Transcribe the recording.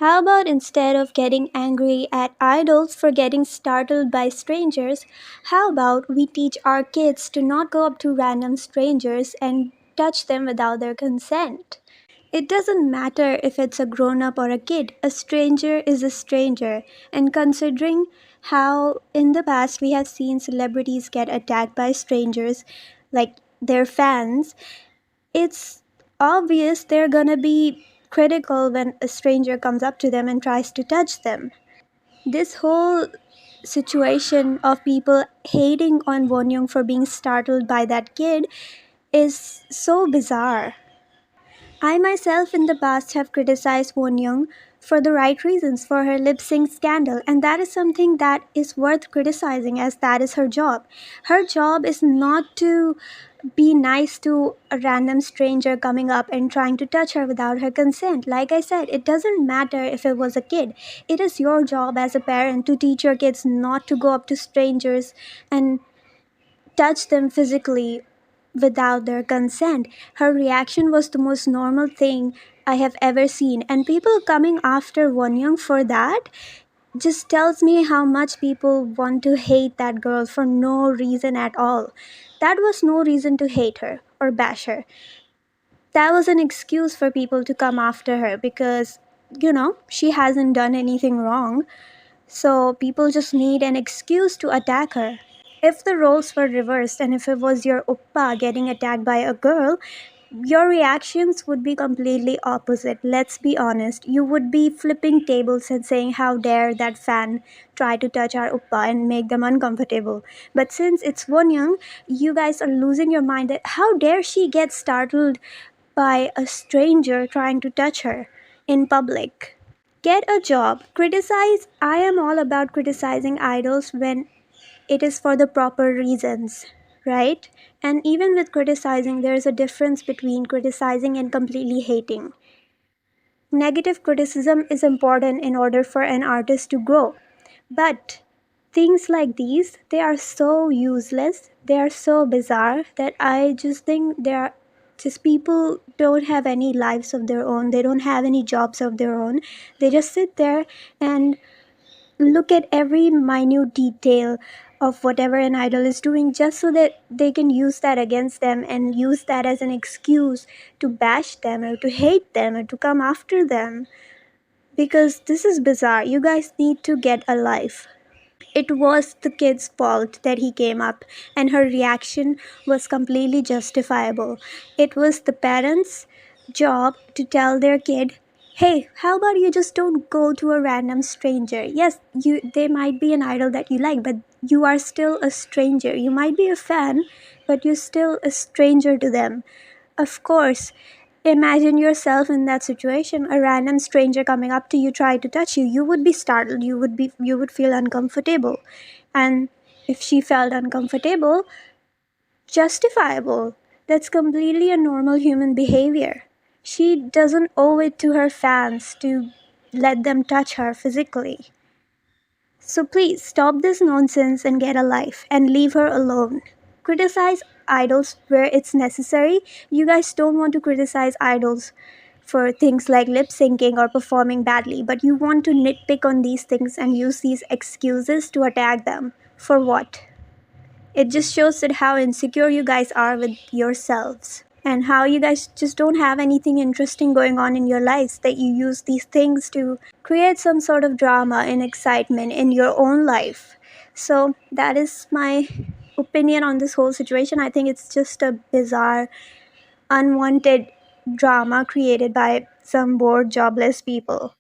How about instead of getting angry at idols for getting startled by strangers, how about we teach our kids to not go up to random strangers and touch them without their consent? It doesn't matter if it's a grown up or a kid, a stranger is a stranger. And considering how in the past we have seen celebrities get attacked by strangers, like their fans, it's obvious they're gonna be critical when a stranger comes up to them and tries to touch them. This whole situation of people hating on Wonyoung for being startled by that kid is so bizarre. I myself in the past have criticized Wonyoung for the right reasons for her lip sync scandal, and that is something that is worth criticizing as that is her job. Her job is not to be nice to a random stranger coming up and trying to touch her without her consent. Like I said, it doesn't matter if it was a kid. It is your job as a parent to teach your kids not to go up to strangers and touch them physically without their consent. Her reaction was the most normal thing I have ever seen, and people coming after Wonyoung for that just tells me how much people want to hate that girl for no reason at all. That was no reason to hate her or bash her. That was an excuse for people to come after her because, she hasn't done anything wrong. So people just need an excuse to attack her. If the roles were reversed and if it was your oppa getting attacked by a girl, your reactions would be completely opposite. Let's be honest. You would be flipping tables and saying, how dare that fan try to touch our oppa and make them uncomfortable. But since it's Wonyoung, you guys are losing your mind that how dare she get startled by a stranger trying to touch her in public. Get a job. Criticize. I am all about criticizing idols when it is for the proper reasons, right? And even with criticizing, there's a difference between criticizing and completely hating. Negative criticism is important in order for an artist to grow. But things like these, they are so useless, they are so bizarre that I just think they are just people don't have any lives of their own, they don't have any jobs of their own. They just sit there and look at every minute detail of whatever an idol is doing just so that they can use that against them and use that as an excuse to bash them or to hate them or to come after them. Because this is bizarre. You guys need to get a life. It was the kid's fault that he came up, and her reaction was completely justifiable. It was the parents' job to tell their kid, hey, how about you just don't go to a random stranger? Yes, they might be an idol that you like, but you are still a stranger. You might be a fan, but you're still a stranger to them. Of course, imagine yourself in that situation, a random stranger coming up to you, try to touch you. You would be startled. You would feel uncomfortable. And if she felt uncomfortable, justifiable. That's completely a normal human behavior. She doesn't owe it to her fans to let them touch her physically. So please stop this nonsense and get a life and leave her alone. Criticize idols where it's necessary. You guys don't want to criticize idols for things like lip syncing or performing badly, but you want to nitpick on these things and use these excuses to attack them. For what? It just shows that how insecure you guys are with yourselves and how you guys just don't have anything interesting going on in your lives that you use these things to create some sort of drama and excitement in your own life. So that is my opinion on this whole situation. I think it's just a bizarre, unwanted drama created by some bored, jobless people.